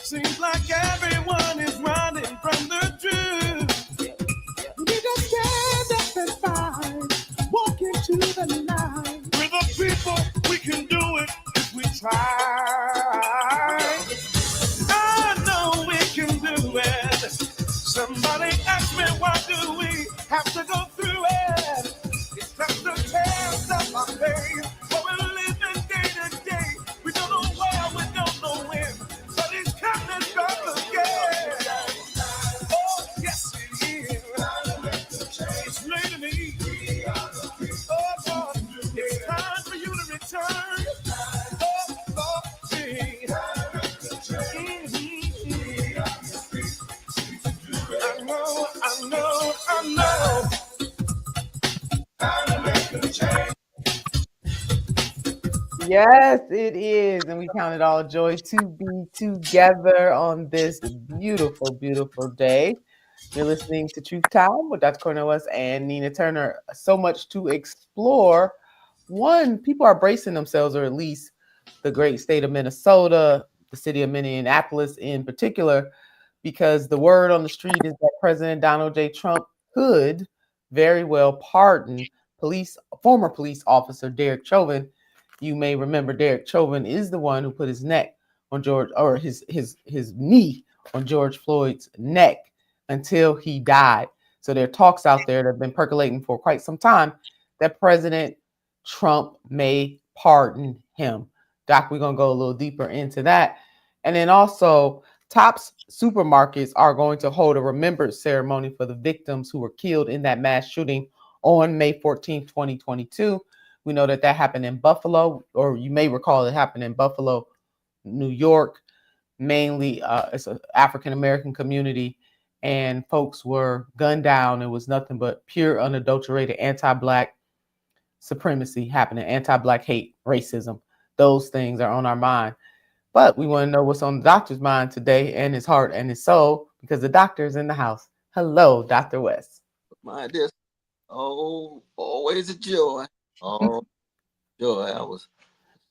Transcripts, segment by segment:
Seems like everyone is running from the truth. We just stand up and fight, walk into the night. We're the people, we can do it if we try. I know we can do it. Somebody asked me, why do we have to go through it? It's just the test of our faith. But we're living day to day. We don't know where, we don't know when. But it's coming back again. Oh, yes, it is. It's late in the evening. Oh, God, it's time for you to return. Oh, Lord, see. I know. Yes, it is. And we count it all joy to be together on this beautiful, beautiful day. You're listening to Truth Time with Dr. Cornel West and Nina Turner. So much to explore. One, people are bracing themselves, or at least the great state of Minnesota, the city of Minneapolis in particular, because the word on the street is that President Donald J. Trump could very well pardon former police officer Derek Chauvin. You may remember Derek Chauvin is the one who put his neck on George, or his knee on George Floyd's neck until he died. So there are talks out there that have been percolating for quite some time that President Trump may pardon him. Doc, we're going to go a little deeper into that. And then also, Tops supermarkets are going to hold a remembrance ceremony for the victims who were killed in that mass shooting on May 14th, 2022. We know that happened in Buffalo, or you may recall it happened in Buffalo, New York. Mainly, it's an African-American community, and folks were gunned down. It was nothing but pure, unadulterated anti-Black supremacy happening, anti-Black hate, racism. Those things are on our mind. But we want to know what's on the doctor's mind today, and his heart and his soul, because the doctor is in the house. Hello, Dr. West. My dear, always a joy. Oh, joy. I was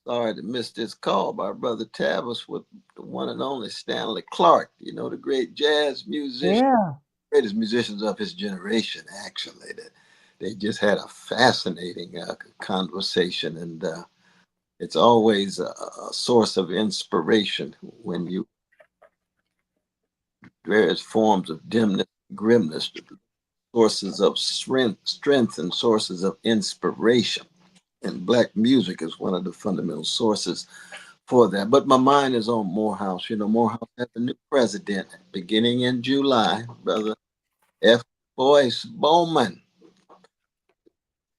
sorry to miss this call by Brother Tavis with the one and only Stanley Clarke, the great jazz musician, Yeah. greatest musicians of his generation, actually. That they just had a fascinating conversation, and it's always a source of inspiration when you various forms of dimness, grimness, sources of strength and sources of inspiration. And Black music is one of the fundamental sources for that. But my mind is on Morehouse. Morehouse has a new president beginning in July, Brother F. Boyce Bowman,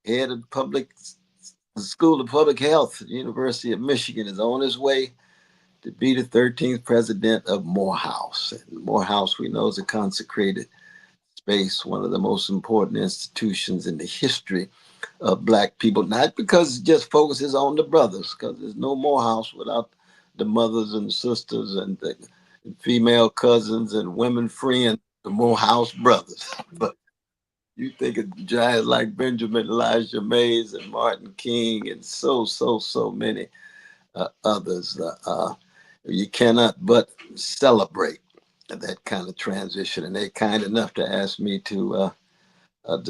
head of the School of Public Health, University of Michigan, is on his way to be the 13th president of Morehouse. And Morehouse, we know, is a consecrated space, one of the most important institutions in the history of Black people, not because it just focuses on the brothers, because there's no Morehouse without the mothers and sisters and the female cousins and women friends, the Morehouse brothers. But you think of giants like Benjamin Elijah Mays and Martin King and so many others. You cannot but celebrate that kind of transition. And they're kind enough to ask me to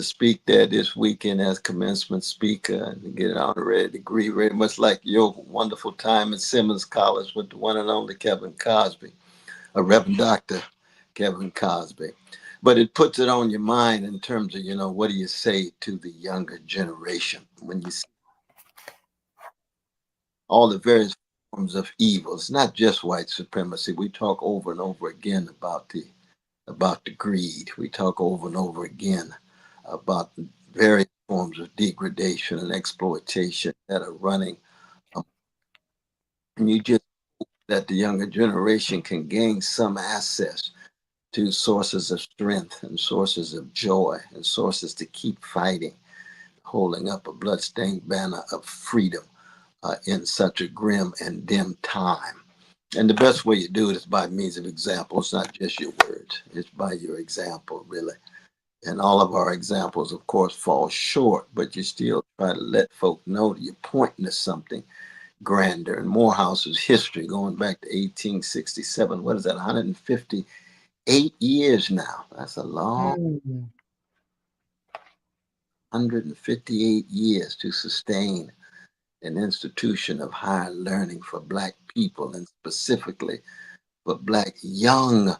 speak there this weekend as commencement speaker and get an honorary degree, very much like your wonderful time at Simmons College with the one and only Kevin Cosby, a Reverend Dr. Kevin Cosby. But it puts it on your mind in terms of, what do you say to the younger generation when you see all the various forms of evil? It's not just white supremacy. We talk over and over again about the greed. We talk over and over again about various forms of degradation and exploitation that are running. And you just hope that the younger generation can gain some access to sources of strength and sources of joy and sources to keep fighting, holding up a bloodstained banner of freedom in such a grim and dim time. And the best way you do it is by means of example. It's not just your words. It's by your example, really. And all of our examples, of course, fall short, but you still try to let folk know that you're pointing to something. grander. And Morehouse's history going back to 1867. What is that? 158 years now. That's a long Mm. 158 years to sustain an institution of higher learning for Black people, and specifically for Black young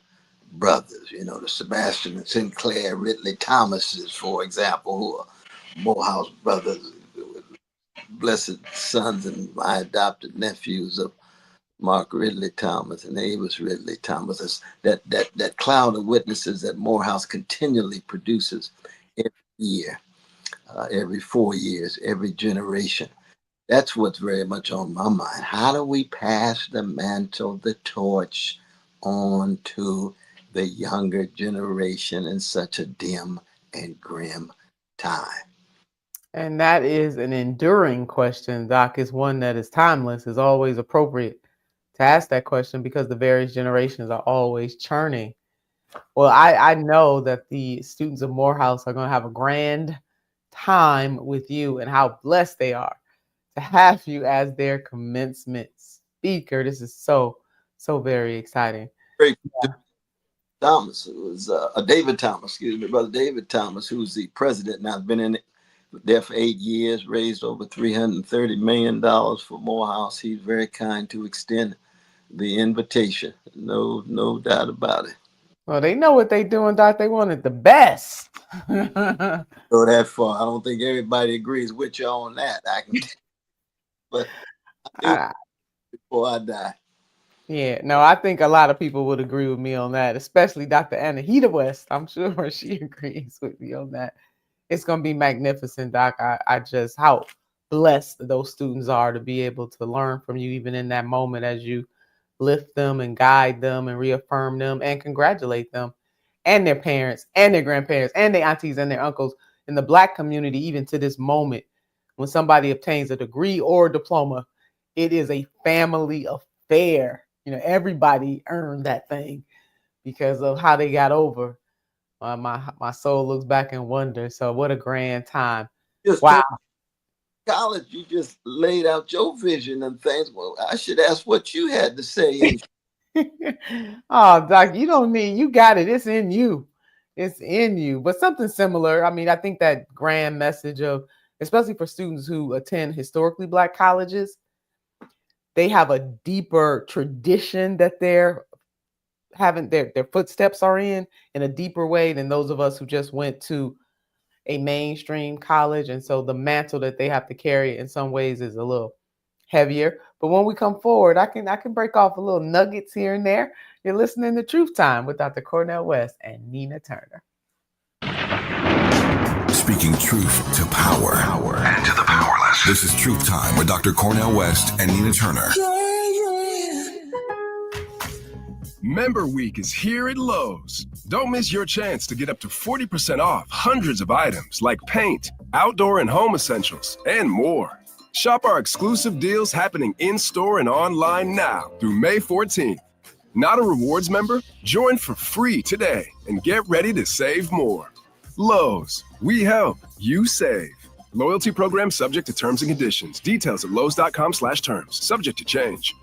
brothers, the Sebastian and Sinclair Ridley Thomases, for example, who are Morehouse brothers, blessed sons and my adopted nephews of Mark Ridley Thomas and Avis Ridley Thomas. That cloud of witnesses that Morehouse continually produces every year, every 4 years, every generation. That's what's very much on my mind. How do we pass the mantle, the torch, on to the younger generation in such a dim and grim time? And that is an enduring question, Doc. It's one that is timeless, is always appropriate to ask that question because the various generations are always churning. Well, I know that the students of Morehouse are going to have a grand time with you, and how blessed they are to have you as their commencement speaker. This is so very exciting. Very Thomas, it was David Thomas, excuse me, Brother David Thomas, who's the president now, been in there for 8 years, raised over $330 million for Morehouse. He's very kind to extend the invitation. No doubt about it. Well, they know what they're doing, Doc. They wanted the best. Go that far. I don't think everybody agrees with you on that. But I do before I die. Yeah, no, I think a lot of people would agree with me on that, especially Dr. Anahita West. I'm sure she agrees with me on that. It's going to be magnificent, Doc. I just, how blessed those students are to be able to learn from you, even in that moment, as you lift them and guide them and reaffirm them and congratulate them and their parents and their grandparents and their aunties and their uncles in the Black community. Even to this moment, when somebody obtains a degree or a diploma, it is a family affair. Everybody earned that thing because of how they got over. My soul looks back and wonders. So what a grand time. Wow. College, you just laid out your vision and things. Well, I should ask what you had to say. Oh, Doc, you got it. It's in you. It's in you. But something similar. I mean, I think that grand message of, especially for students who attend historically Black colleges, they have a deeper tradition that they're having, their footsteps are in a deeper way than those of us who just went to a mainstream college. And so the mantle that they have to carry in some ways is a little heavier. But when we come forward, I can break off a little nuggets here and there. You're listening to Truth Time with Dr. Cornel West and Nina Turner. Speaking truth to power and to the powerless. This is Truth Time with Dr. Cornel West and Nina Turner. Member Week is here at Lowe's. Don't miss your chance to get up to 40% off hundreds of items like paint, outdoor and home essentials, and more. Shop our exclusive deals happening in-store and online now through May 14th. Not a rewards member? Join for free today and get ready to save more. Lowe's, we help, you save. Loyalty program subject to terms and conditions. Details at lowes.com/terms. Subject to change.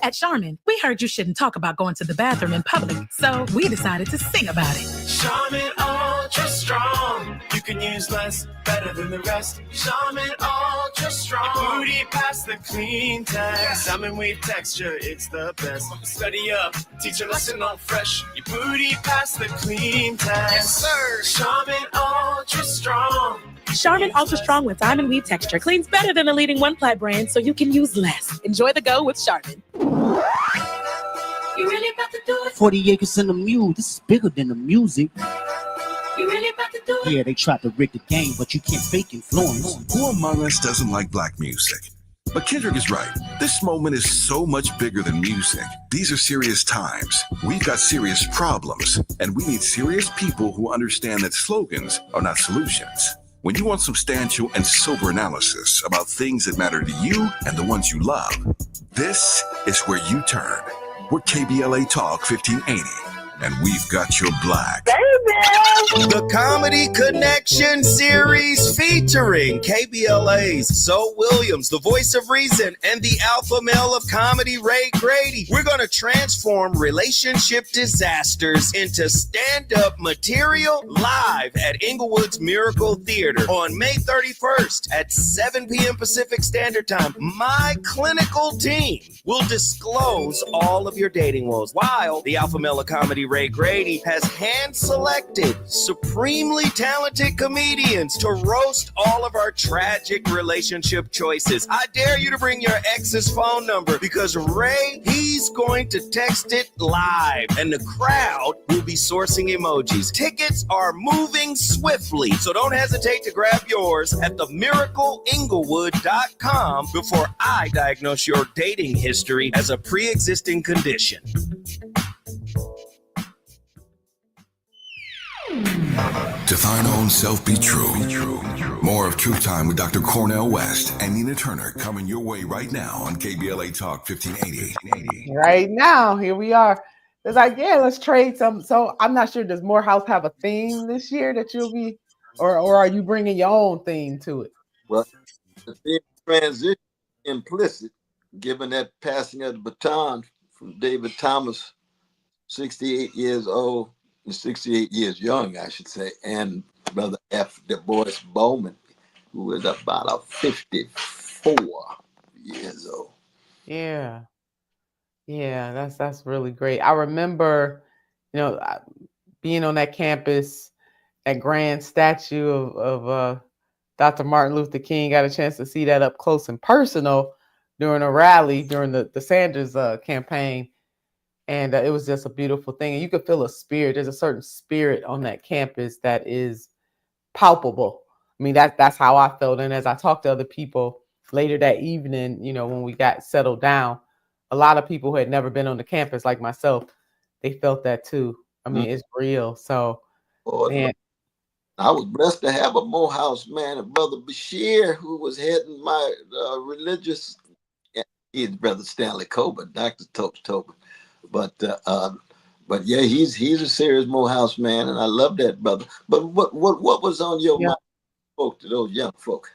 At Charmin, we heard you shouldn't talk about going to the bathroom in public, so we decided to sing about it. Charmin Ultra Strong. You can use less, better than the rest. Charmin Ultra Strong. Your booty past the clean test. Salmon weave texture, it's the best. Study up, teach a lesson on fresh. Your booty past the clean test. Yes, sir. Charmin Ultra Strong. Charmin Ultra Strong with diamond weave texture cleans better than the leading one-ply brand, so you can use less. Enjoy the go with Charmin. You really about to do it? 40 acres in the mule. This is bigger than the music. You really about to do it? Yeah, they tried to rig the game, but you can't fake influence. Who among us doesn't like Black music? But Kendrick is right. This moment is so much bigger than music. These are serious times. We've got serious problems, and we need serious people who understand that slogans are not solutions. When you want substantial and sober analysis about things that matter to you and the ones you love, this is where you turn. We're KBLA Talk 1580, and we've got your black. Baby! The Comedy Connection series featuring KBLA's Zoe Williams, the voice of reason, and the alpha male of comedy, Ray Grady. We're going to transform relationship disasters into stand-up material live at Inglewood's Miracle Theater on May 31st at 7 p.m. Pacific Standard Time. My clinical team will disclose all of your dating woes, while the alpha male of comedy, Ray Grady, has hand-selected supremely talented comedians to roast all of our tragic relationship choices. I dare you to bring your ex's phone number, because Ray, he's going to text it live, and the crowd will be sourcing emojis. Tickets are moving swiftly, so don't hesitate to grab yours at themiracleinglewood.com before I diagnose your dating history as a pre-existing condition. To thine own self be true. More of Truth Time with Dr. Cornel West and Nina Turner coming your way right now on KBLA Talk 1580. Right now, here we are. It's like, yeah, let's trade some. So I'm not sure, does Morehouse have a theme this year that you'll be, or are you bringing your own theme to it? Well, the theme transition implicit, given that passing of the baton from David Thomas, 68 years old, 68 years young, I should say, and Brother F. Du Bois Bowman, who was about 54 years old. Yeah, that's really great. I remember, being on that campus, that grand statue of Dr. Martin Luther King. Got a chance to see that up close and personal during a rally during the Sanders campaign. And it was just a beautiful thing. And you could feel a spirit. There's a certain spirit on that campus that is palpable. I mean, that's how I felt. And as I talked to other people later that evening, when we got settled down, a lot of people who had never been on the campus like myself, they felt that too. I mean, it's real. So, man. I was blessed to have a Morehouse man, a Brother Bashir, who was heading my religious, he's Brother Stanley Coburn, Dr. Tobin. But yeah, he's a serious Morehouse man, and I love that brother. But what was on your mind, spoke to those young folk?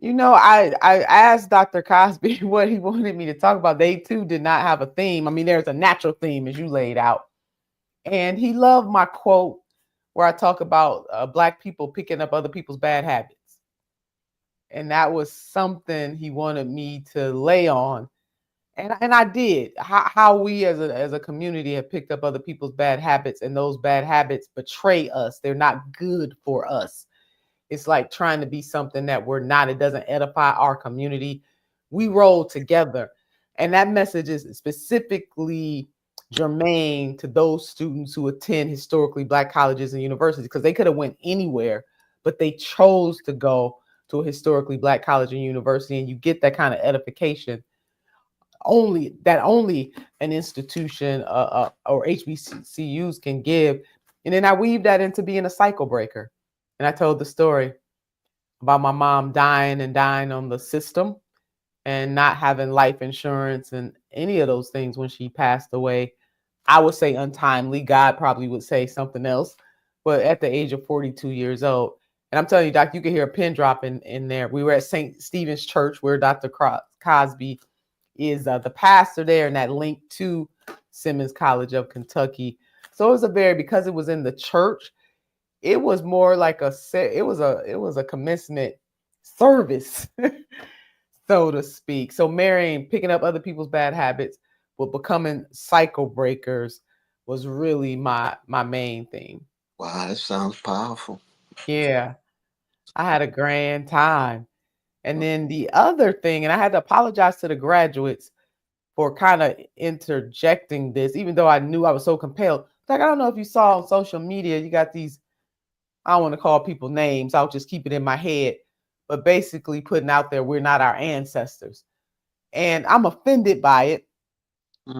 I asked Dr. Cosby what he wanted me to talk about. They too did not have a theme. I mean, there's a natural theme as you laid out, and he loved my quote where I talk about Black people picking up other people's bad habits, and that was something he wanted me to lay on. And I did. How we as a community have picked up other people's bad habits, and those bad habits betray us. They're not good for us. It's like trying to be something that we're not. It doesn't edify our community. We roll together. And that message is specifically germane to those students who attend historically Black colleges and universities, because they could have went anywhere, but they chose to go to a historically Black college and university. And you get that kind of edification only an institution or HBCUs can give. And then I weaved that into being a cycle breaker. And I told the story about my mom dying on the system and not having life insurance and any of those things when she passed away. I would say untimely. God probably would say something else. But at the age of 42 years old. And I'm telling you, Doc, you could hear a pin drop in there. We were at St. Stephen's Church, where Dr. Cosby is the pastor there, and that link to Simmons College of Kentucky. So it was because it was in the church, it was more like it was a commencement service, so to speak. So marrying, picking up other people's bad habits, but becoming cycle breakers was really my main theme. Wow, that sounds powerful. Yeah, I had a grand time. And then the other thing, and I had to apologize to the graduates for kind of interjecting this, even though I knew I was so compelled. Like, I don't know if you saw on social media, you got these, I don't want to call people names, I'll just keep it in my head, but basically putting out there, we're not our ancestors. And I'm offended by it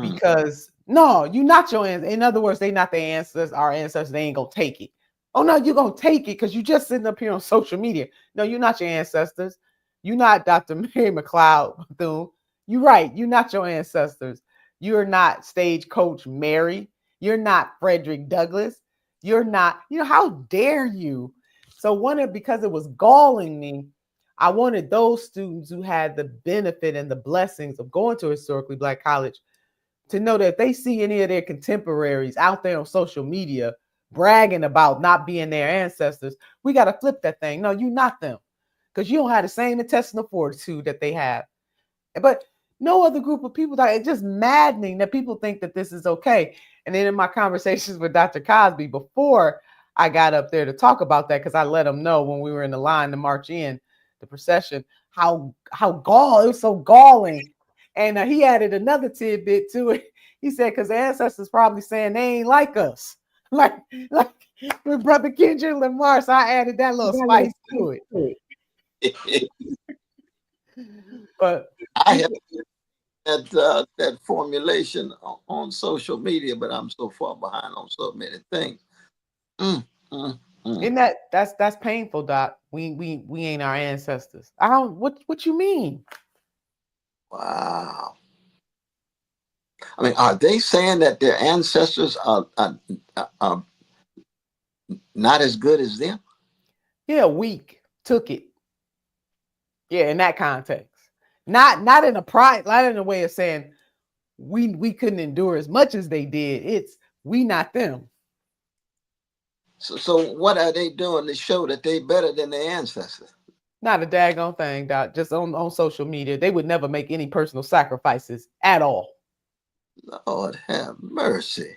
because, no, you're not your ancestors. In other words, they not their ancestors, our ancestors, they ain't going to take it. Oh, no, you're going to take it because you just sitting up here on social media. No, you're not your ancestors. You're not Dr. Mary McLeod Bethune. You're right. You're not your ancestors. You're not Stagecoach Mary. You're not Frederick Douglass. You're not, how dare you? So because it was galling me, I wanted those students who had the benefit and the blessings of going to a historically Black college to know that if they see any of their contemporaries out there on social media bragging about not being their ancestors, we got to flip that thing. No, you're not them, because you don't have the same intestinal fortitude that they have. But no other group of people, it's just maddening that people think that this is okay. And then in my conversations with Dr. Cosby before I got up there to talk about that, because I let him know when we were in the line to march in the procession, how it was so galling. And he added another tidbit to it. He said, because the ancestors probably saying they ain't like us. Like with Brother Kendrick Lamar. So I added that little spice to it. But I have that formulation on social media, but I'm so far behind on so many things. Isn't that's painful, Doc? We ain't our ancestors. I don't. What you mean? Wow. I mean, are they saying that their ancestors are not as good as them? Yeah, weak took it. Yeah, in that context, not in a way of saying we couldn't endure as much as they did. It's we not them. So what are they doing to show that they better than their ancestors? Not a daggone thing, Doc. Just on social media, they would never make any personal sacrifices at all. Lord have mercy.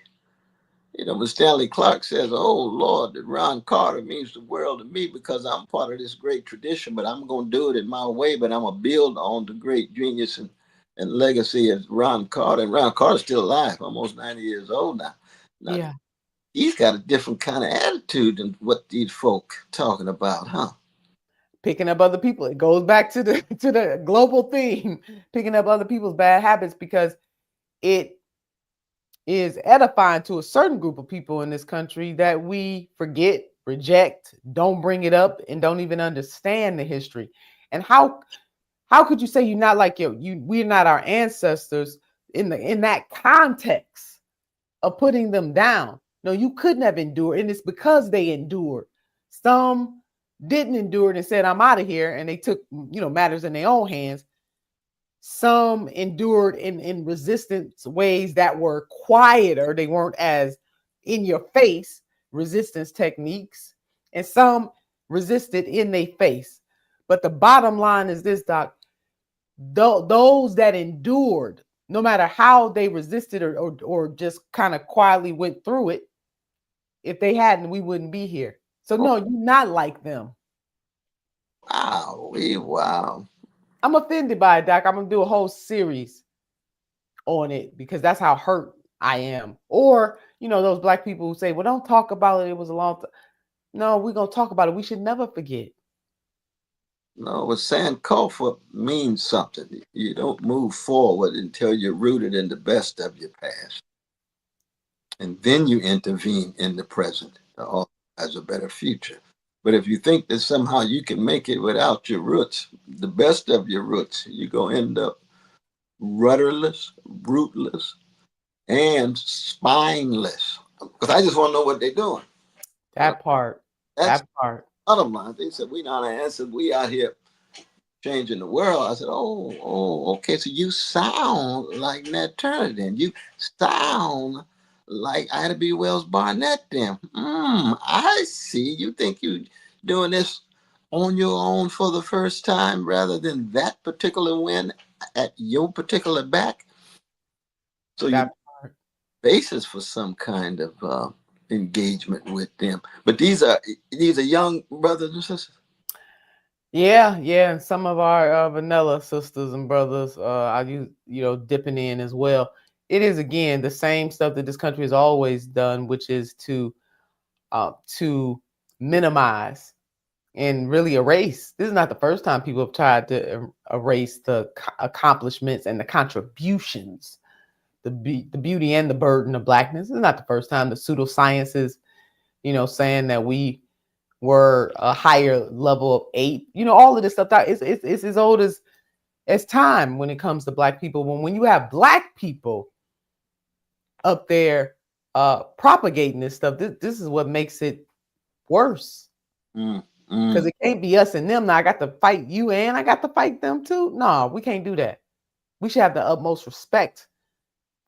When Stanley Clark says, oh, Lord, that Ron Carter means the world to me because I'm part of this great tradition, but I'm going to do it in my way, but I'm going to build on the great genius and legacy of Ron Carter. And Ron Carter's still alive, almost 90 years old now. Yeah. He's got a different kind of attitude than what these folk talking about, huh? Picking up other people. It goes back to the global theme, picking up other people's bad habits, because it is edifying to a certain group of people in this country that we forget, reject, don't bring it up, and don't even understand the history. And how could you say you're not like we're not our ancestors in that context of putting them down? No, you couldn't have endured, and it's because they endured. Some didn't endure it and said, I'm out of here, and they took matters in their own hands. Some endured in resistance ways that were quieter. They weren't as in your face resistance techniques, and some resisted in their face. But the bottom line is this, Doc, those that endured, no matter how they resisted or just kind of quietly went through it, if they hadn't, we wouldn't be here. So no, you're not like them. Wow. I'm offended by it, Doc. I'm going to do a whole series on it because that's how hurt I am. Or, those Black people who say, well, don't talk about it. It was a long time. No, we're going to talk about it. We should never forget. No, but Sankofa means something. You don't move forward until you're rooted in the best of your past. And then you intervene in the present as a better future. But if you think that somehow you can make it without your roots, the best of your roots, you're going to end up rudderless, rootless, and spineless. Because I just want to know what they're doing. That part. Bottom line, they said, we not answered. We out here changing the world. I said, okay. So you sound like Nat Turner then. You sound like Ida B. Wells Barnett then. I see. You think you doing this on your own for the first time rather than that particular win at your particular back. So you basis for some kind of engagement with them. But these are young brothers and sisters. Yeah, and some of our vanilla sisters and brothers I use, dipping in as well. It is, again, the same stuff that this country has always done, which is to minimize and really erase. This is not the first time people have tried to erase the accomplishments and the contributions, the beauty and the burden of Blackness. This is not the first time the pseudosciences, saying that we were a higher level of ape. All of this stuff, it's as old as time when it comes to Black people. When you have Black people up there propagating this stuff. This is what makes it worse. Because it can't be us and them. Now I got to fight you and I got to fight them too. No, we can't do that. We should have the utmost respect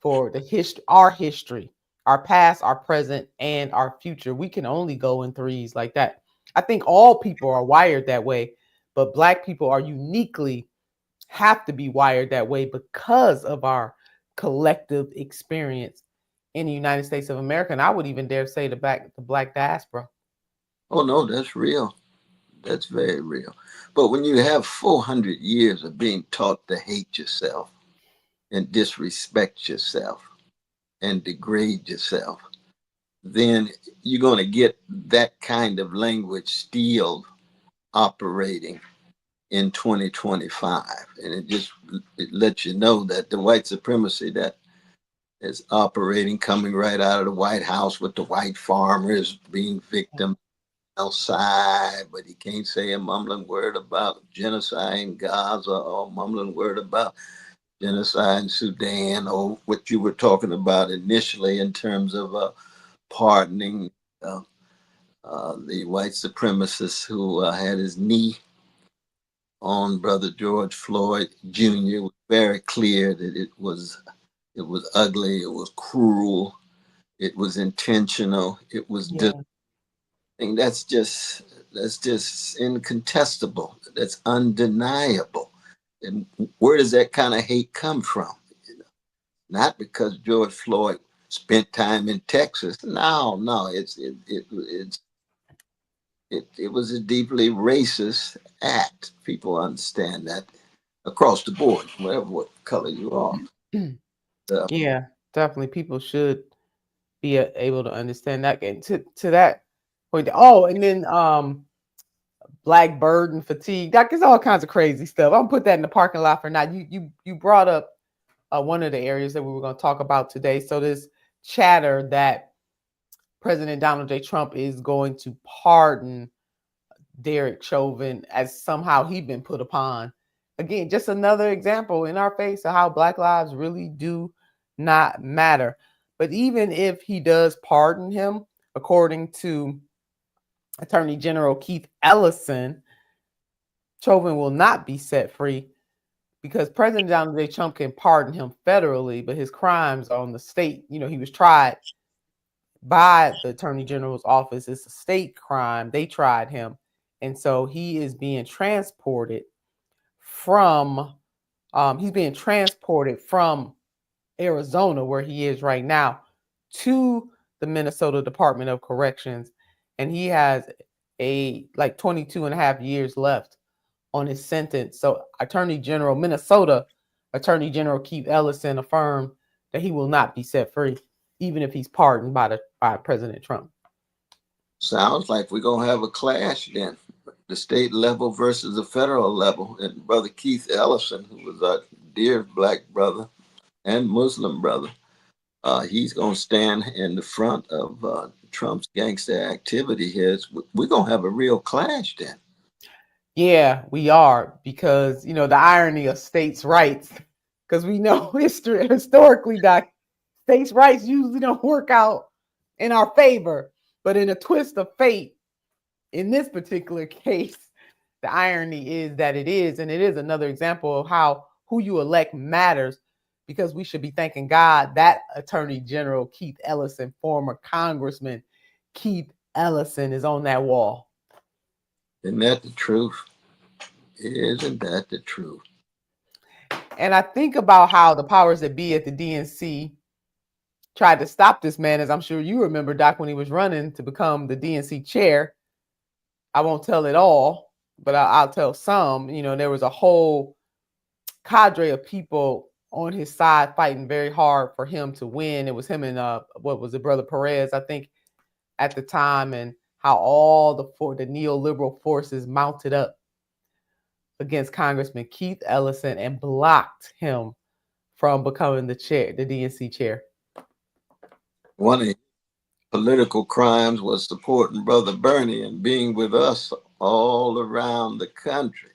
for the history, our past, our present, and our future. We can only go in threes like that. I think all people are wired that way, but Black people are uniquely have to be wired that way because of our collective experience in the United States of America. And I would even dare say the Black diaspora. Oh no, that's real. That's very real. But when you have 400 years of being taught to hate yourself and disrespect yourself and degrade yourself, then you're going to get that kind of language still operating in 2025. And it lets you know that the white supremacy that is operating, coming right out of the White House with the white farmers being victims outside, but he can't say a mumbling word about genocide in Gaza or mumbling word about genocide in Sudan, or what you were talking about initially in terms of pardoning the white supremacist who had his knee on Brother George Floyd Jr. It was very clear that it was ugly, it was cruel, it was intentional, it was and that's just incontestable. That's undeniable. And where does that kind of hate come from? You know, not because George Floyd spent time in Texas. No, it was a deeply racist act. People understand that across the board, whatever what color you are. Yeah, definitely. People should be able to understand that. And to that point, oh, and then Black burden fatigue. That is all kinds of crazy stuff. I'm gonna put that in the parking lot for now. You brought up one of the areas that we were going to talk about today. So this chatter that President Donald J. Trump is going to pardon Derek Chauvin as somehow he'd been put upon. Again, just another example in our face of how Black lives really do not matter. But even if he does pardon him, according to Attorney General Keith Ellison, Chauvin will not be set free because President Donald J. Trump can pardon him federally, but his crimes are on the state. You know, he was tried by the Attorney General's office. It's a state crime. They tried him. And so he is being transported from Arizona, where he is right now, to the Minnesota Department of Corrections. And he has 22 and a half years left on his sentence. So Minnesota Attorney General Keith Ellison affirmed that he will not be set free, even if he's pardoned by President Trump. Sounds like we're going to have a clash then, the state level versus the federal level. And Brother Keith Ellison, who was our dear Black brother and Muslim brother, he's going to stand in the front of Trump's gangster activity here. We're going to have a real clash then. Yeah, we are, because, the irony of states' rights, because we know historically that states' rights usually don't work out in our favor. But in a twist of fate, in this particular case, the irony is that it is. And it is another example of how who you elect matters, because we should be thanking God that Attorney General Keith Ellison, former Congressman Keith Ellison, is on that wall. Isn't that the truth? Isn't that the truth? And I think about how the powers that be at the DNC tried to stop this man, as I'm sure you remember, Doc, when he was running to become the DNC chair. I won't tell it all, but I'll tell some. There was a whole cadre of people on his side fighting very hard for him to win. It was him and Brother Perez, I think, at the time, and how all the neoliberal forces mounted up against Congressman Keith Ellison and blocked him from becoming the DNC chair. One of the political crimes was supporting Brother Bernie and being with us all around the country.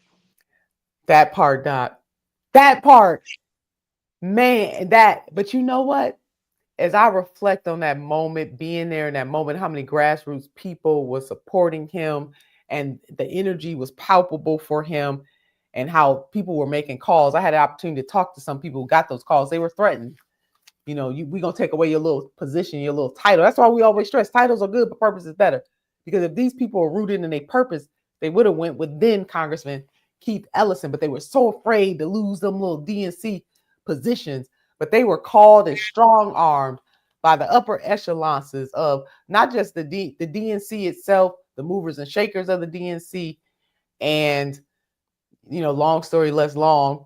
That part, Doc. That part. Man, but you know what? as I reflect on that moment, being there in that moment, how many grassroots people were supporting him and the energy was palpable for him and how people were making calls. I had an opportunity to talk to some people who got those calls. They were threatened. We're going to take away your little position, your little title. That's why we always stress titles are good, but purpose is better. Because if these people are rooted in a purpose, they would have went with then Congressman Keith Ellison, but they were so afraid to lose them little DNC positions. But they were called and strong-armed by the upper echelons of not just the DNC itself, the movers and shakers of the DNC, and, long story less long,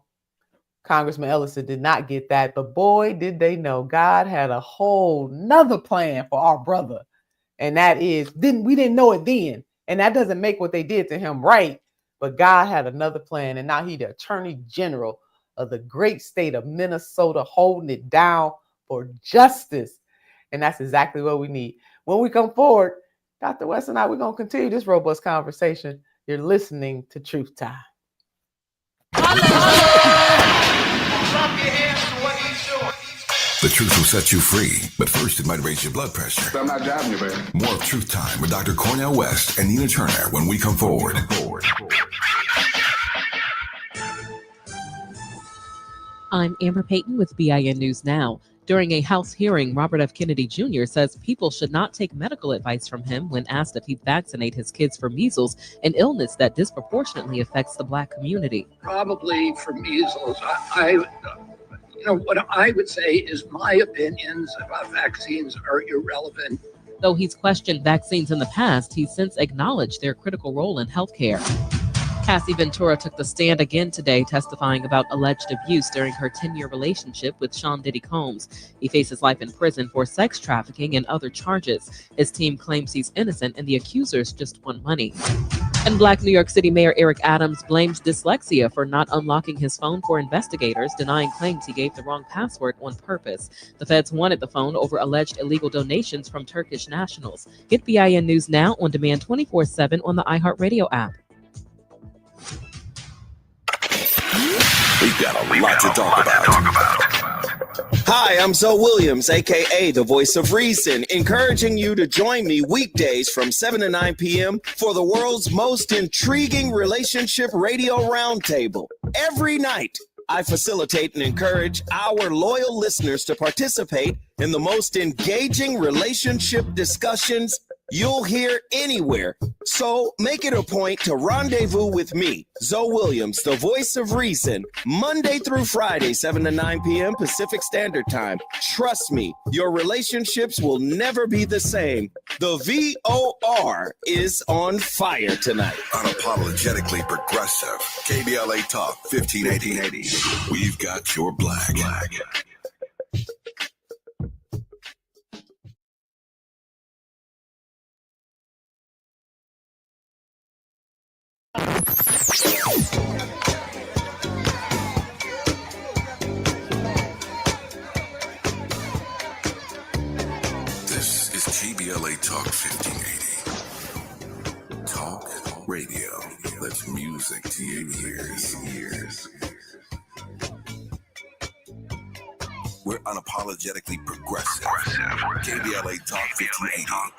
Congressman Ellison did not get that, but boy, did they know God had a whole nother plan for our brother. And that is, we didn't know it then. And that doesn't make what they did to him right, but God had another plan. And now he's the Attorney General of the great state of Minnesota, holding it down for justice. And that's exactly what we need. When we come forward, Dr. West and I, we're going to continue this robust conversation. You're listening to Truth Time. The truth will set you free, but first it might raise your blood pressure. I'm not driving you, man. More of Truth Time with Dr. Cornel West and Nina Turner when we come forward. I'm Amber Payton with BIN News Now. During a House hearing, Robert F. Kennedy Jr. says people should not take medical advice from him when asked if he'd vaccinate his kids for measles, an illness that disproportionately affects the Black community. Probably for measles. What I would say is my opinions about vaccines are irrelevant. Though he's questioned vaccines in the past, he's since acknowledged their critical role in healthcare. Cassie Ventura took the stand again today, testifying about alleged abuse during her 10-year relationship with Sean Diddy Combs. He faces life in prison for sex trafficking and other charges. His team claims he's innocent and the accusers just want money. And Black New York City Mayor Eric Adams blames dyslexia for not unlocking his phone for investigators, denying claims he gave the wrong password on purpose. The feds wanted the phone over alleged illegal donations from Turkish nationals. Get BIN News Now on demand 24/7 on the iHeartRadio app. We've got a lot to talk about. Hi, I'm Zoe Williams, aka the Voice of Reason, encouraging you to join me weekdays from 7 to 9 p.m. for the world's most intriguing relationship radio roundtable. Every night, I facilitate and encourage our loyal listeners to participate in the most engaging relationship discussions you'll hear anywhere. So make it a point to rendezvous with me, Zoe Williams, the Voice of Reason, Monday through Friday, 7 to 9 p.m. Pacific Standard Time. Trust me, your relationships will never be the same. The VOR is on fire tonight. Unapologetically progressive. KBLA Talk 1580. We've got your black. This is KBLA Talk 1580. Talk radio. That's music to your ears. We're unapologetically progressive. KBLA Talk 1580.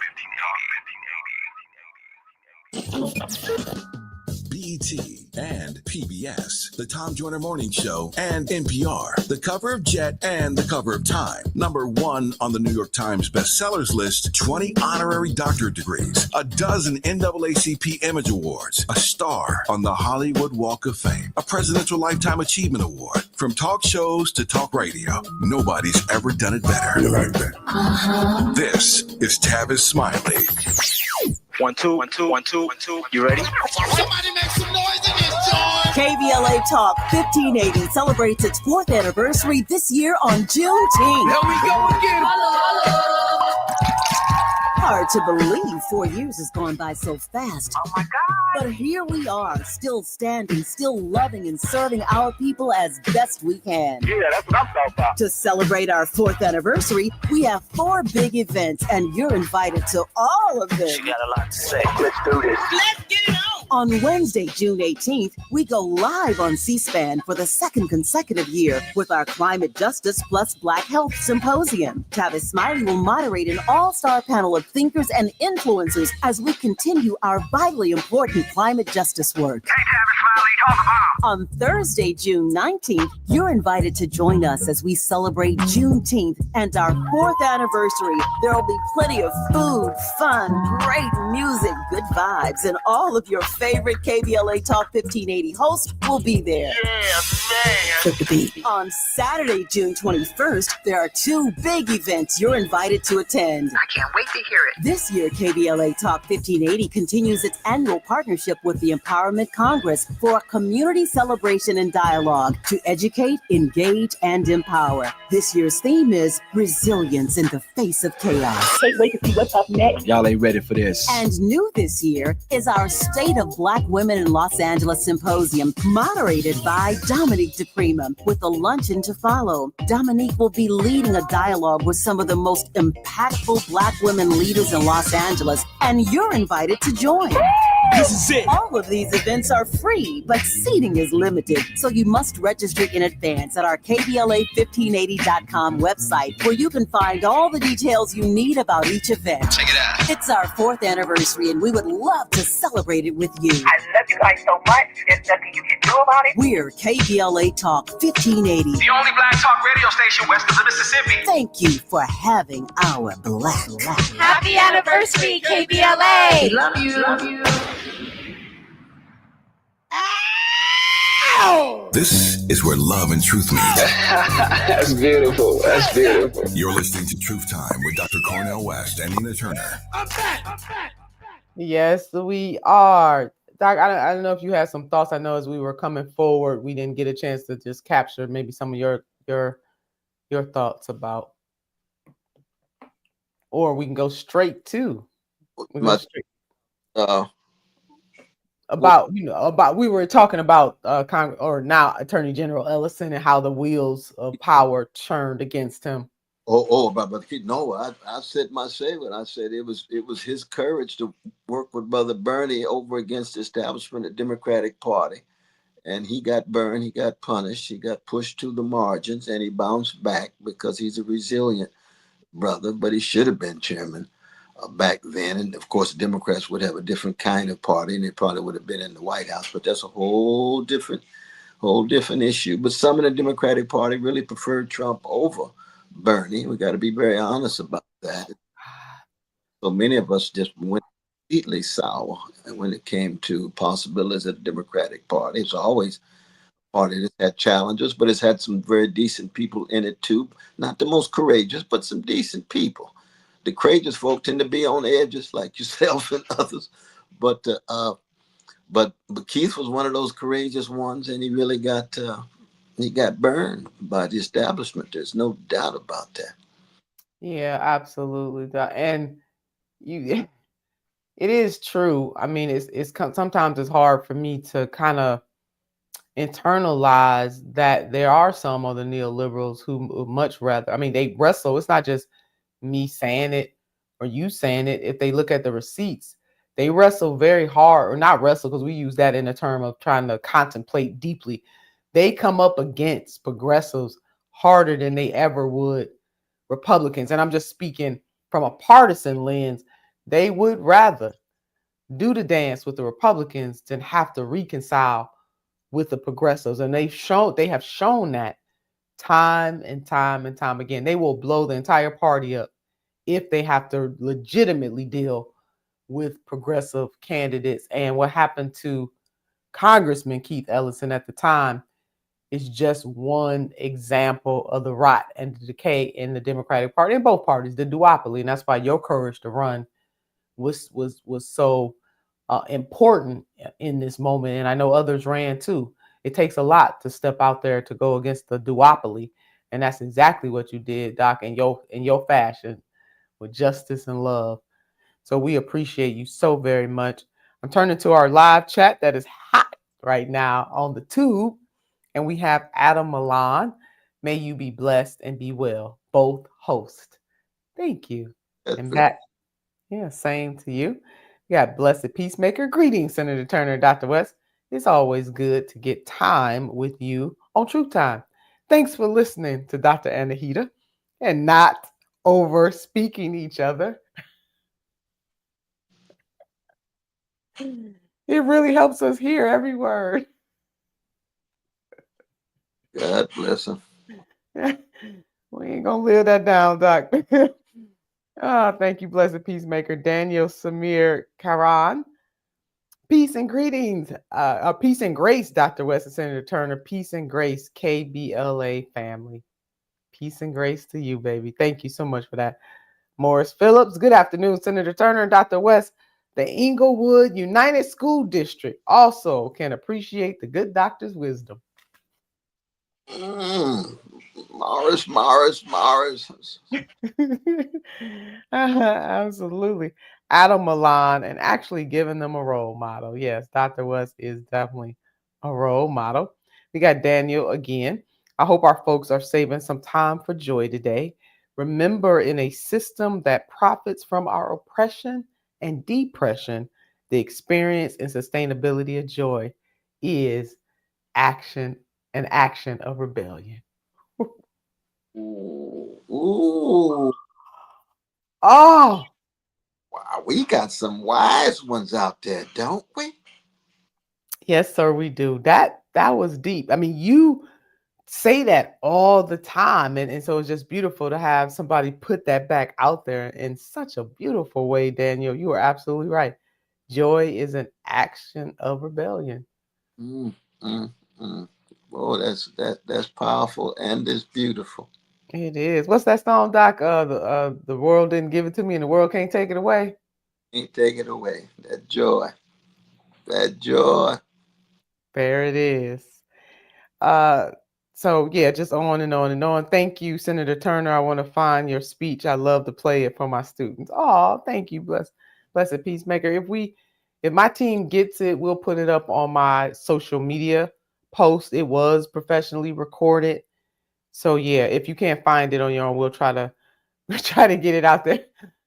BET and PBS, the Tom Joyner Morning Show, and NPR, the cover of Jet and the cover of Time. #1 on the New York Times bestsellers list, 20 honorary doctorate degrees, a dozen NAACP Image Awards, a star on the Hollywood Walk of Fame, a Presidential Lifetime Achievement Award. From talk shows to talk radio, nobody's ever done it better. You like that? This is Tavis Smiley. 1 2 1 2 1 2 1 2. You ready? Somebody make some noise in this joint. KBLA Talk 1580 celebrates its 4th anniversary this year on Juneteenth. Here we go again. Hard to believe 4 years has gone by so fast. Oh my God. But here we are, still standing, still loving and serving our people as best we can. Yeah, that's what I'm talking about. To celebrate our 4th anniversary, we have 4 big events, and you're invited to all of them. She got a lot to say. Let's do this. Let's get it on. On Wednesday, June 18th, we go live on C-SPAN for the second consecutive year with our Climate Justice plus Black Health Symposium. Tavis Smiley will moderate an all-star panel of thinkers and influencers as we continue our vitally important climate justice work. Hey, Tavis Smiley, talk about. On Thursday, June 19th, you're invited to join us as we celebrate Juneteenth and our 4th anniversary. There will be plenty of food, fun, great music, good vibes, and all of your favorite KBLA Talk 1580 hosts will be there. Yeah, man. Flip the beat. On Saturday, June 21st, there are 2 big events you're invited to attend. I can't wait to hear it. This year, KBLA Talk 1580 continues its annual partnership with the Empowerment Congress for a community celebration and dialogue to educate, engage, and empower. This year's theme is resilience in the face of chaos. Can't wait to see what's up next. Y'all ain't ready for this. And new this year is our State of Black Women in Los Angeles Symposium, moderated by Dominique DePrima, with a luncheon to follow. Dominique will be leading a dialogue with some of the most impactful Black women leaders in Los Angeles, and you're invited to join. This is it. All of these events are free, but seating is limited, so you must register in advance at our KBLA1580.com website, where you can find all the details you need about each event. Check it out. It's our 4th anniversary, and we would love to celebrate it with you. I love you guys so much. There's nothing you can do about it. We're KBLA Talk 1580. The only Black Talk radio station west of the Mississippi. Thank you for having our Black. Happy anniversary, KBLA. Love you. Love you. This is where love and truth meet. That's beautiful. That's beautiful. You're listening to Truth Time with Dr. Cornel West and Nina Turner. I'm back. Yes, we are. Doc, I don't know if you had some thoughts. I know as we were coming forward, we didn't get a chance to just capture maybe some of your thoughts about, or we can go straight to. We were talking about now Attorney General Ellison and how the wheels of power turned against him. But no, I said my say when I said it was his courage to work with Brother Bernie over against the establishment of the Democratic Party, and he got burned, he got punished, he got pushed to the margins, and he bounced back because he's a resilient brother. But he should have been chairman back then, and of course the Democrats would have a different kind of party, and they probably would have been in the White House. But that's a whole different issue. But some in the Democratic Party really preferred Trump over Bernie. We got to be very honest about that. So many of us just went completely sour when it came to possibilities of the Democratic Party. It's always a party that's had challenges, but it's had some very decent people in it too. Not the most courageous, but some decent people. The courageous folk tend to be on edges like yourself and others. But Keith was one of those courageous ones, and he really got burned by the establishment. There's no doubt about that. Yeah, absolutely. And it is true. I mean, it's sometimes it's hard for me to kind of internalize that there are some of the neoliberals who would much rather, I mean, they wrestle. It's not just me saying it or you saying it. If they look at the receipts, they wrestle very hard, or not wrestle, because we use that in a term of trying to contemplate deeply. They come up against progressives harder than they ever would Republicans. And I'm just speaking from a partisan lens. They would rather do the dance with the Republicans than have to reconcile with the progressives. And they have shown that time and time and time again. They will blow the entire party up if they have to legitimately deal with progressive candidates. And what happened to Congressman Keith Ellison at the time is just one example of the rot and the decay in the Democratic Party, in both parties, the duopoly. And that's why your courage to run was so important in this moment. And I know others ran too. It takes a lot to step out there to go against the duopoly. And that's exactly what you did, Doc, in your fashion, with justice and love. So we appreciate you so very much. I'm turning to our live chat that is hot right now on the tube. And we have Adam Milan. May you be blessed and be well, both hosts. Thank you. And that, yeah, same to you. We got Blessed Peacemaker. Greetings, Senator Turner and Dr. West. It's always good to get time with you on Truth Time. Thanks for listening to Dr. Anahita and not over speaking each other. It really helps us hear every word. God bless him. We ain't gonna live that down, Doc. Thank you, Blessed Peacemaker. Daniel Samir Karan. Peace and greetings. Peace and grace, Dr. West and Senator Turner. Peace and grace, KBLA family. Peace and grace to you, baby. Thank you so much for that. Morris Phillips. Good afternoon, Senator Turner and Dr. West. The Inglewood United School District also can appreciate the good doctor's wisdom. Morris. Absolutely. Adam Milan, and actually giving them a role model. Yes, Dr. West is definitely a role model. We got Daniel again. I hope our folks are saving some time for joy today. Remember, in a system that profits from our oppression and depression, the experience and sustainability of joy is an action of rebellion. Ooh. Oh, wow, we got some wise ones out there, don't we? yes, sir, we do. That was deep. I mean, you say that all the time, and so it's just beautiful to have somebody put that back out there in such a beautiful way, Daniel. You are absolutely right. Joy is an action of rebellion. Oh, that's powerful and it's beautiful. It is. What's that song, Doc? The world didn't give it to me, and the world can't take it away. Can't take it away. That joy. That joy. There it is. So yeah, just on and on and on. Thank you, Senator Turner. I want to find your speech. I love to play it for my students. Oh, thank you, blessed peacemaker. If my team gets it, we'll put it up on my social media post. It was professionally recorded. So yeah, if you can't find it on your own, we'll try to get it out there.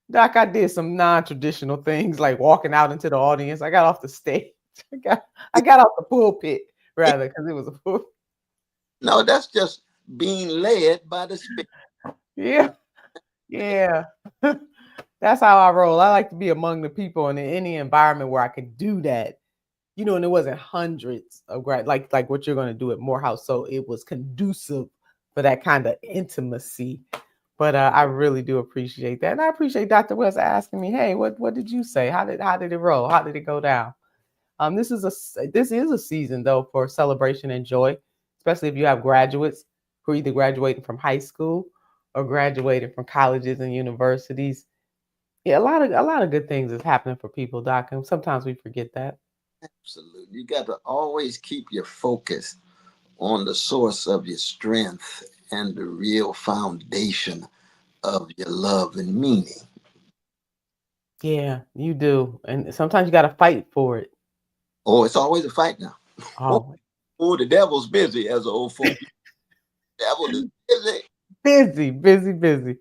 Doc, I did some non-traditional things like walking out into the audience. I got off the stage. I got off the pulpit rather, because it was a pulpit. No, that's just being led by the Spirit. Yeah. That's how I roll. I like to be among the people and in any environment where I could do that. You know, and it wasn't hundreds of like what you're going to do at Morehouse. So it was conducive for that kind of intimacy. But I really do appreciate that. And I appreciate Dr. West asking me, hey, what did you say? How did it roll? How did it go down? This is a season though for celebration and joy, especially if you have graduates who are either graduating from high school or graduating from colleges and universities. Yeah, a lot of good things is happening for people, Doc, and sometimes we forget that. Absolutely. You got to always keep your focus on the source of your strength and the real foundation of your love and meaning. Yeah, you do. And sometimes you got to fight for it. Oh, it's always a fight now. Oh, the devil's busy, as an old folk. Devil is busy. Busy.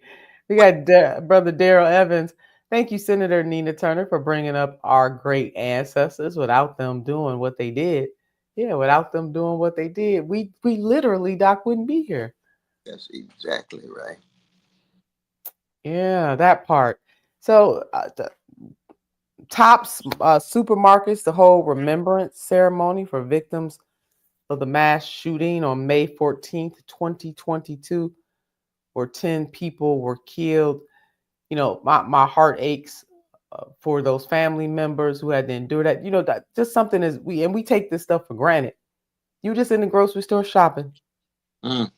We got Brother Daryl Evans. Thank you, Senator Nina Turner, for bringing up our great ancestors. Without them doing what they did, without them doing what they did, we literally, Doc, wouldn't be here. That's exactly right. Yeah, that part. So the Tops supermarkets to hold remembrance ceremony for victims of the mass shooting on May 14th, 2022, where 10 people were killed. You know, my heart aches for those family members who had to endure that. You know, that just something is we take this stuff for granted. You just in the grocery store shopping. And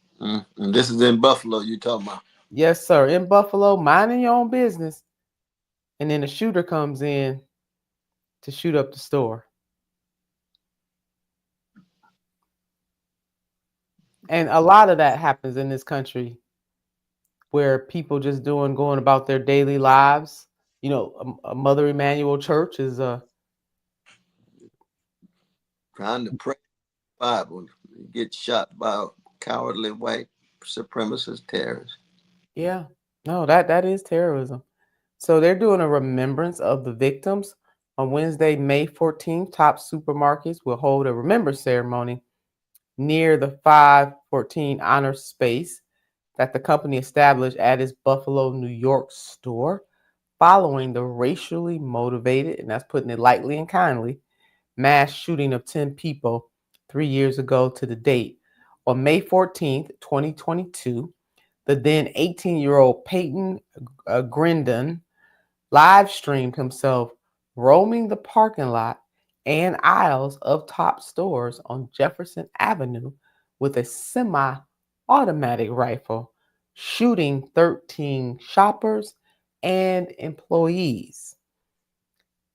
this is in Buffalo you talking about? Yes, sir. In Buffalo, minding your own business. And then a shooter comes in to shoot up the store. And a lot of that happens in this country where people just going about their daily lives. You know, a Mother Emanuel Church is trying to pray the Bible, get shot by a cowardly white supremacist terrorist. Yeah, no, that is terrorism. So they're doing a remembrance of the victims On Wednesday, May 14th, top supermarkets will hold a remembrance ceremony near the 514 honor space that the company established at its Buffalo, New York store following the racially motivated, and that's putting it lightly and kindly, mass shooting of 10 people 3 years ago to the date. On May 14th, 2022, the then 18-year-old Peyton Grindon live streamed himself roaming the parking lot and aisles of top stores on Jefferson Avenue with a semi-automatic rifle, shooting 13 shoppers and employees.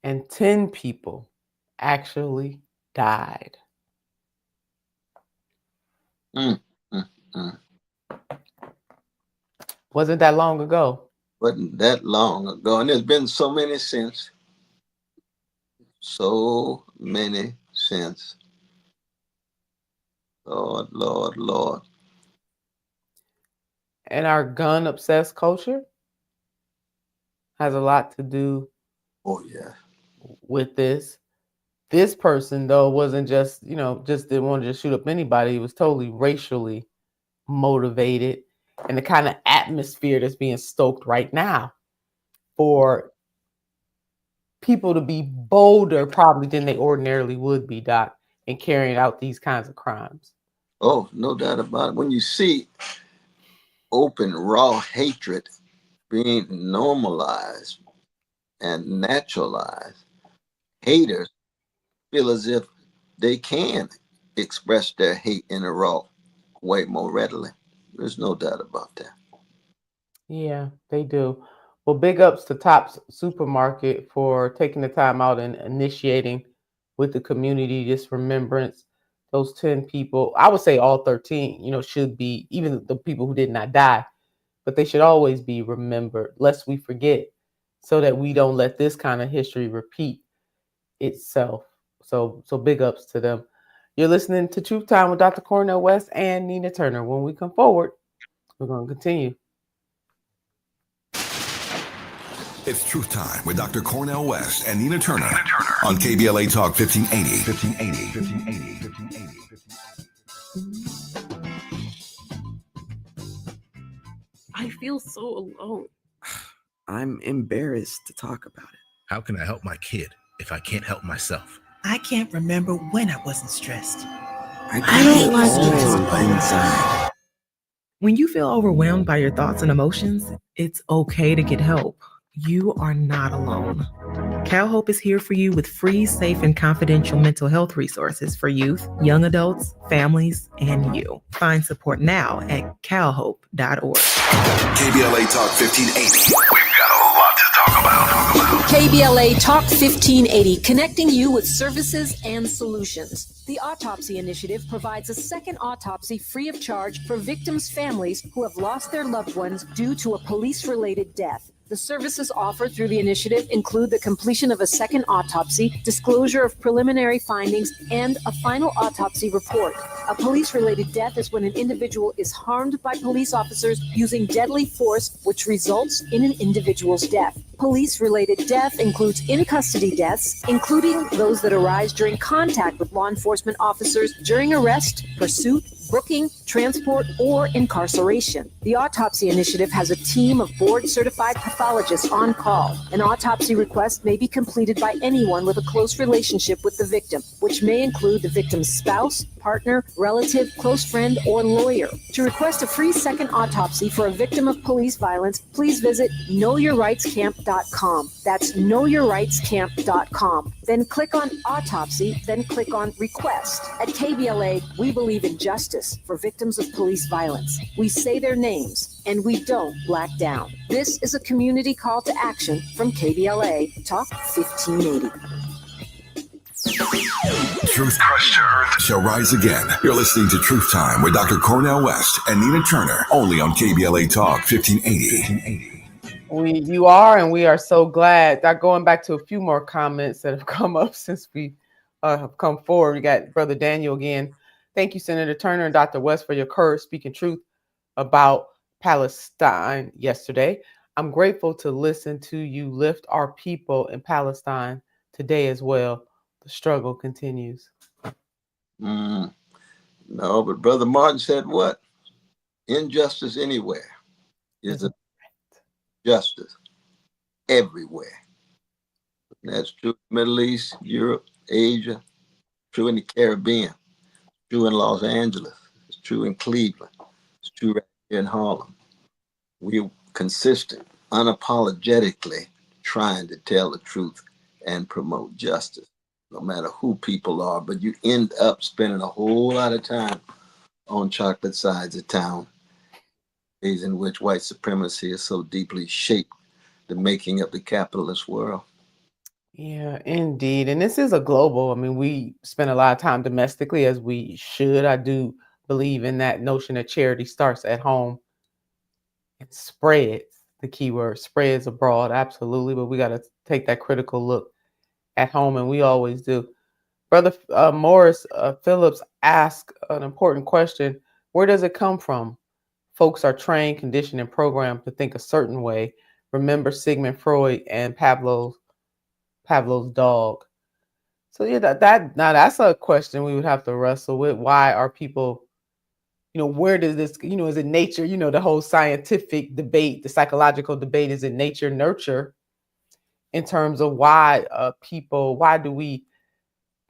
And 10 people actually died. Wasn't that long ago? Wasn't that long ago. And there's been so many since. So many since. Lord, Lord, Lord. And our gun-obsessed culture has a lot to do with this. This person, though, wasn't just, just didn't want to just shoot up anybody. He was totally racially motivated. And the kind of atmosphere that's being stoked right now for people to be bolder probably than they ordinarily would be, Doc, in carrying out these kinds of crimes. Oh, no doubt about it. When you see open, raw hatred being normalized and naturalized, haters feel as if they can express their hate in a raw way more readily. There's no doubt about that. Yeah, they do. Well, big ups to Tops Supermarket for taking the time out and initiating with the community this remembrance. Those 10 people, I would say all 13, should be, even the people who did not die, but they should always be remembered, lest we forget, so that we don't let this kind of history repeat itself. So big ups to them. You're listening to Truth Time with Dr. Cornel West and Nina Turner. When we come forward, we're going to continue. It's Truth Time with Dr. Cornel West and Nina Turner on KBLA Talk 1580. I feel so alone. I'm embarrassed to talk about it. How can I help my kid if I can't help myself? I can't remember when I wasn't stressed. I don't like to talk inside. When you feel overwhelmed by your thoughts and emotions, it's okay to get help. You are not alone. CalHope is here for you with free, safe, and confidential mental health resources for youth, young adults, families, and you. Find support now at calhope.org. KBLA Talk 1580. We've got a lot to talk about. KBLA Talk 1580, connecting you with services and solutions. The Autopsy Initiative provides a second autopsy free of charge for victims' families who have lost their loved ones due to a police-related death. The services offered through the initiative include the completion of a second autopsy, disclosure of preliminary findings, and a final autopsy report. A police-related death is when an individual is harmed by police officers using deadly force, which results in an individual's death. Police-related death includes in-custody deaths, including those that arise during contact with law enforcement officers during arrest, pursuit, booking, transport, or incarceration. The Autopsy Initiative has a team of board-certified pathologists on call. An autopsy request may be completed by anyone with a close relationship with the victim, which may include the victim's spouse, partner, relative, close friend, or lawyer. To request a free second autopsy for a victim of police violence, please visit knowyourrightscamp.com. That's knowyourrightscamp.com. Then click on Autopsy, then click on Request. At KBLA, we believe in justice for victims of police violence. We say their names, and we don't black down. This is a community call to action from KBLA Talk 1580. Truth shall rise again. You're listening to Truth Time with Dr. Cornel West and Nina Turner, only on KBLA Talk 1580. You are, and we are so glad. That going back to a few more comments that have come up since we have come forward. We got Brother Daniel again. Thank you, Senator Turner and Dr. West, for your courage speaking truth about Palestine yesterday. I'm grateful to listen to you lift our people in Palestine today as well. The struggle continues. No, but Brother Martin said what? Injustice anywhere is a justice everywhere. That's true in the Middle East, Europe, Asia, true in the Caribbean, true in Los Angeles, it's true in Cleveland, it's true right here in Harlem. We're consistent, unapologetically trying to tell the truth and promote justice, no matter who people are. But you end up spending a whole lot of time on chocolate sides of town, ways in which white supremacy is so deeply shaped the making of the capitalist world. Yeah, indeed. And this is a global, I mean, we spend a lot of time domestically as we should. I do believe in that notion that charity starts at home and spreads, the key word, spreads abroad, absolutely. But we got to take that critical look at home, and we always do. Brother Morris Phillips asked an important question. Where does it come from? Folks are trained, conditioned, and programmed to think a certain way. Remember Sigmund Freud and Pavlov's dog. So yeah, now that's a question we would have to wrestle with. Why are people, where does this, is it nature, the whole scientific debate, the psychological debate, is it nature, nurture, in terms of why why do we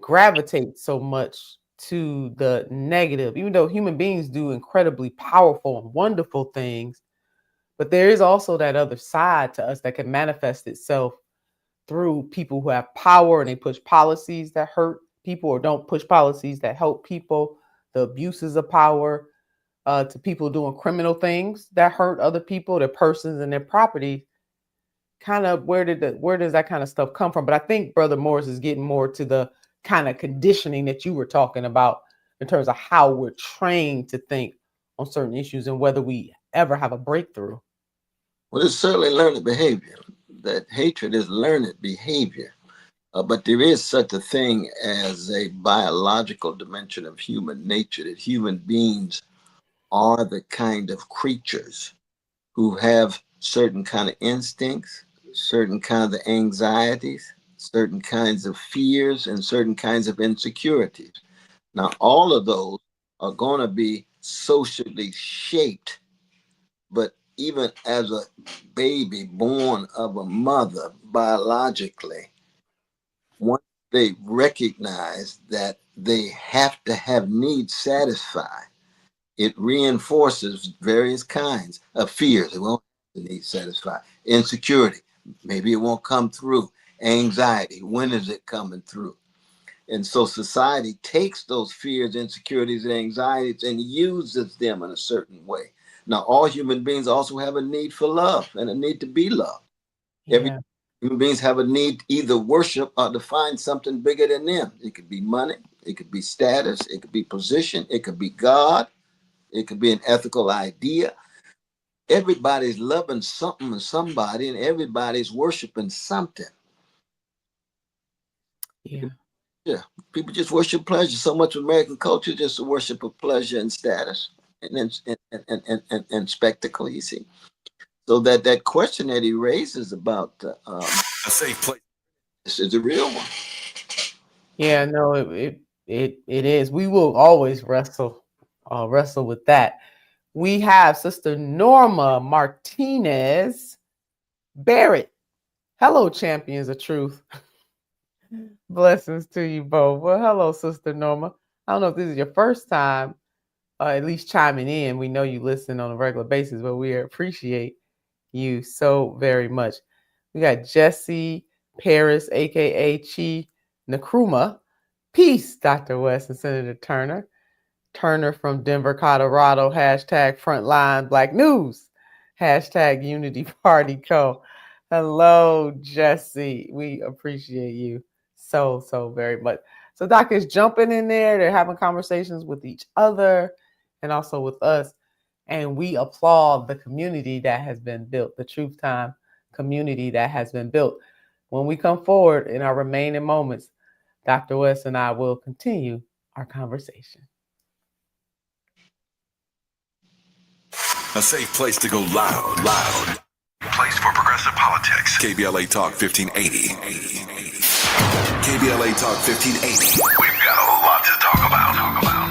gravitate so much to the negative, even though human beings do incredibly powerful and wonderful things, but there is also that other side to us that can manifest itself through people who have power and they push policies that hurt people or don't push policies that help people, the abuses of power, to people doing criminal things that hurt other people, their persons and their property. Kind of where does that kind of stuff come from? But I think Brother Morris is getting more to the kind of conditioning that you were talking about in terms of how we're trained to think on certain issues and whether we ever have a breakthrough. Well, it's certainly learned behavior. That hatred is learned behavior. But there is such a thing as a biological dimension of human nature, that human beings are the kind of creatures who have certain kind of instincts, certain kinds of anxieties, certain kinds of fears, and certain kinds of insecurities. Now, all of those are going to be socially shaped, but even as a baby born of a mother biologically, once they recognize that they have to have needs satisfied, it reinforces various kinds of fears. It won't have the needs satisfied. Insecurity, maybe it won't come through. Anxiety, when is it coming through? And so society takes those fears, insecurities, and anxieties and uses them in a certain way. Now, all human beings also have a need for love and a need to be loved. Every human beings have a need to either worship or to find something bigger than them. It could be money, it could be status, it could be position, it could be God, it could be an ethical idea. Everybody's loving something and somebody, and everybody's worshiping something. Yeah, people just worship pleasure. So much of American culture is just a worship of pleasure and status and spectacle, you see. So that question that he raises about a safe place, this is a real one. Yeah, no, it is. We will always wrestle with that. We have Sister Norma Martinez Barrett. Hello, champions of truth. Blessings to you both. Well, hello, Sister Norma. I don't know if this is your first time, at least chiming in. We know you listen on a regular basis, but we appreciate you so very much. We got Jesse Paris, aka Chi Nkrumah. Peace, Dr. West and Senator Turner. Turner from Denver, Colorado. Hashtag Frontline Black News. Hashtag Unity Party Co. Hello, Jesse. We appreciate you so very much. So doctors jumping in there. They're having conversations with each other and also with us. And we applaud the community that has been built, the Truth Time community that has been built. When we come forward in our remaining moments, Dr. West and I will continue our conversation. A safe place to go loud. Place for progressive politics. KBLA Talk 1580. KBLA Talk 1580. We've got a lot to talk about.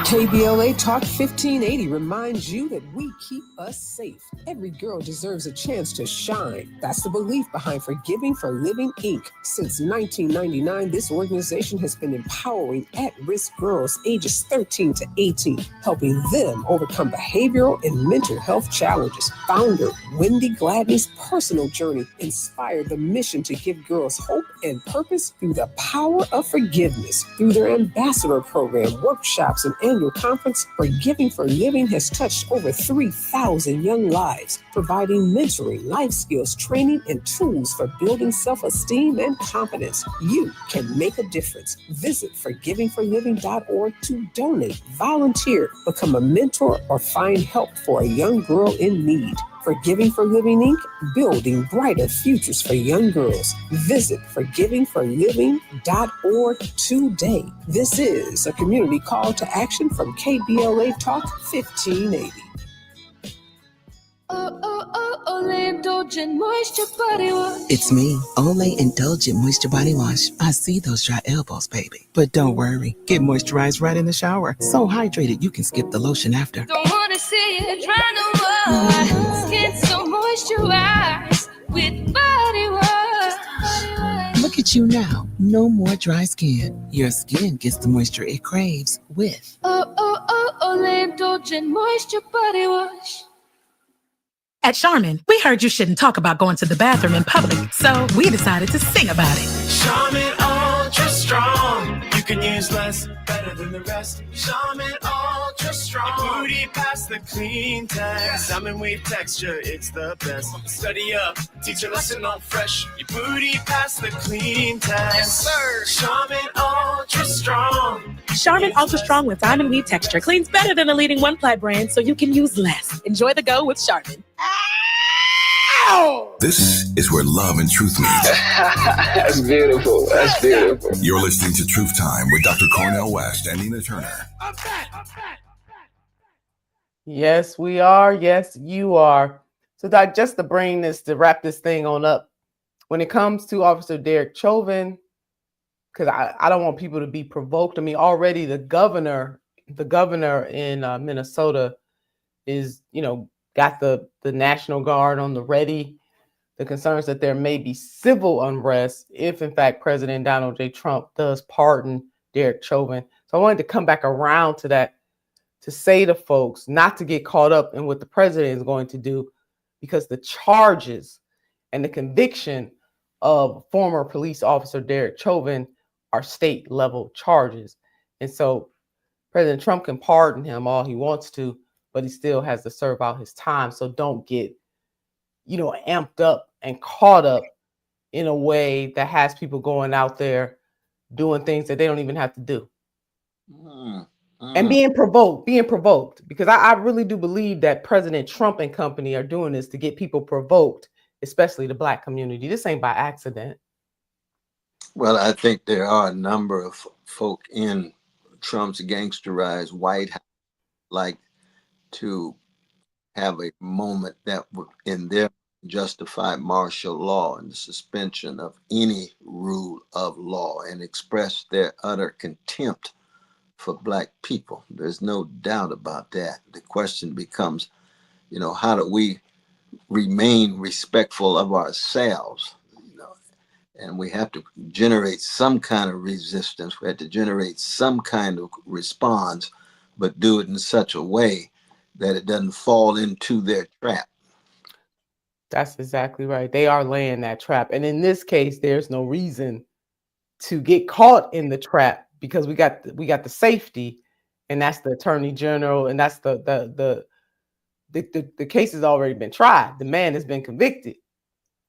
KBLA Talk 1580 reminds you that we keep us safe. Every girl deserves a chance to shine. That's the belief behind Forgiving for Living, Inc. Since 1999, this organization has been empowering at-risk girls ages 13 to 18, helping them overcome behavioral and mental health challenges. Founder Wendy Gladney's personal journey inspired the mission to give girls hope and purpose through the power of forgiveness. Through their ambassador program, workshops, and annual conference, Forgiving for Living has touched over 3,000 young lives, providing mentoring, life skills, training, and tools for building self-esteem and confidence. You can make a difference. Visit forgivingforliving.org to donate, volunteer, become a mentor, or find help for a young girl in need. Forgiving for Living, Inc., building brighter futures for young girls. Visit forgivingforliving.org today. This is a community call to action from KBLA Talk 1580. Olay Indulgent Moisture Body Wash. It's me, Olay Indulgent Moisture Body Wash. I see those dry elbows, baby. But don't worry, get moisturized right in the shower. So hydrated you can skip the lotion after. Don't wanna see it dry no more. Skin so moisturized with body wash. Look at you now. No more dry skin. Your skin gets the moisture it craves with Olay Indulgent Moisture Body Wash. At Charmin, we heard you shouldn't talk about going to the bathroom in public, so we decided to sing about it. Charmin Ultra Strong. You can use less, better than the rest. Charmin Ultra Strong. Your booty past the clean test. Salmon weave texture, it's the best. Study up, teach a lesson all fresh. Your booty past the clean test. Yes, sir. Charmin Ultra Strong. Charmin Ultra Strong with diamond weave texture cleans better than the leading one-ply brand, so you can use less. Enjoy the go with Charmin. This is where love and truth meet. That's beautiful. That's beautiful. You're listening to Truth Time with Dr. Cornel West and Nina Turner. Yes, we are. Yes, you are. So, Doc, just to wrap this thing on up, when it comes to Officer Derek Chauvin, because I don't want people to be provoked. I mean, already the governor in Minnesota is, got the National Guard on the ready. The concerns that there may be civil unrest if, in fact, President Donald J. Trump does pardon Derek Chauvin. So I wanted to come back around to that to say to folks not to get caught up in what the president is going to do, because the charges and the conviction of former police officer Derek Chauvin are state level charges. And so President Trump can pardon him all he wants to, but he still has to serve out his time. So don't get, amped up and caught up in a way that has people going out there doing things that they don't even have to do. And being provoked, because I really do believe that President Trump and company are doing this to get people provoked, especially the Black community. This ain't by accident. Well, I think there are a number of folk in Trump's gangsterized White House like to have a moment that would, in their justify martial law and the suspension of any rule of law and express their utter contempt for Black people. There's no doubt about that. The question becomes, how do we remain respectful of ourselves? And we have to generate some kind of resistance. We have to generate some kind of response, but do it in such a way that it doesn't fall into their trap. That's exactly right. They are laying that trap. And in this case, there's no reason to get caught in the trap, because we got the safety, and that's the Attorney General, and that's the case has already been tried. The man has been convicted,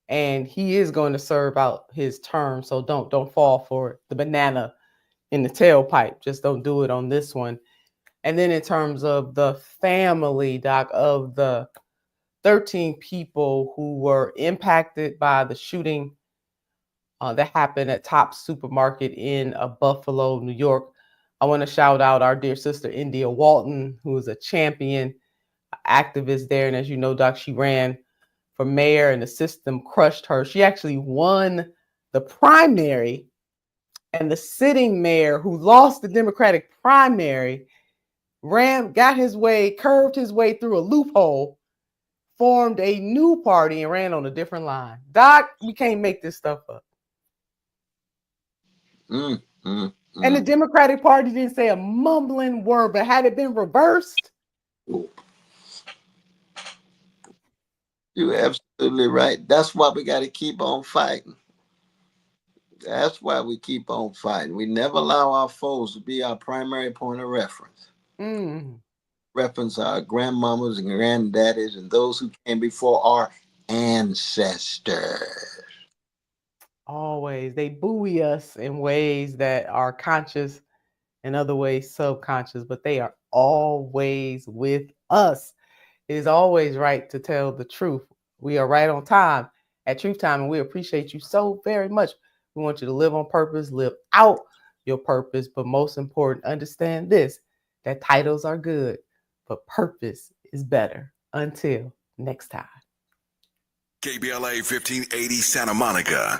and he is going to serve out his term. So don't fall for the banana in the tailpipe. Just don't do it on this one. And then in terms of the family, Doc, of the 13 people who were impacted by the shooting that happened at Tops Supermarket in Buffalo, New York, I want to shout out our dear sister, India Walton, who is a champion activist there. And as you know, Doc, she ran for mayor and the system crushed her. She actually won the primary And the sitting mayor who lost the Democratic primary curved his way through a loophole, formed a new party, and ran on a different line. Doc, we can't make this stuff up. And the Democratic Party didn't say a mumbling word, but had it been reversed? You're absolutely right. That's why we got to keep on fighting. That's why we keep on fighting. We never allow our foes to be our primary point of reference. Reference our grandmamas and granddaddies and those who came before our ancestors. Always. They buoy us in ways that are conscious, in other ways subconscious, but they are always with us. It is always right to tell the truth. We are right on time at Truth Time, and we appreciate you so very much. We want you to live on purpose, live out your purpose, but most important, understand this, that titles are good, but purpose is better. Until next time. KBLA 1580 Santa Monica.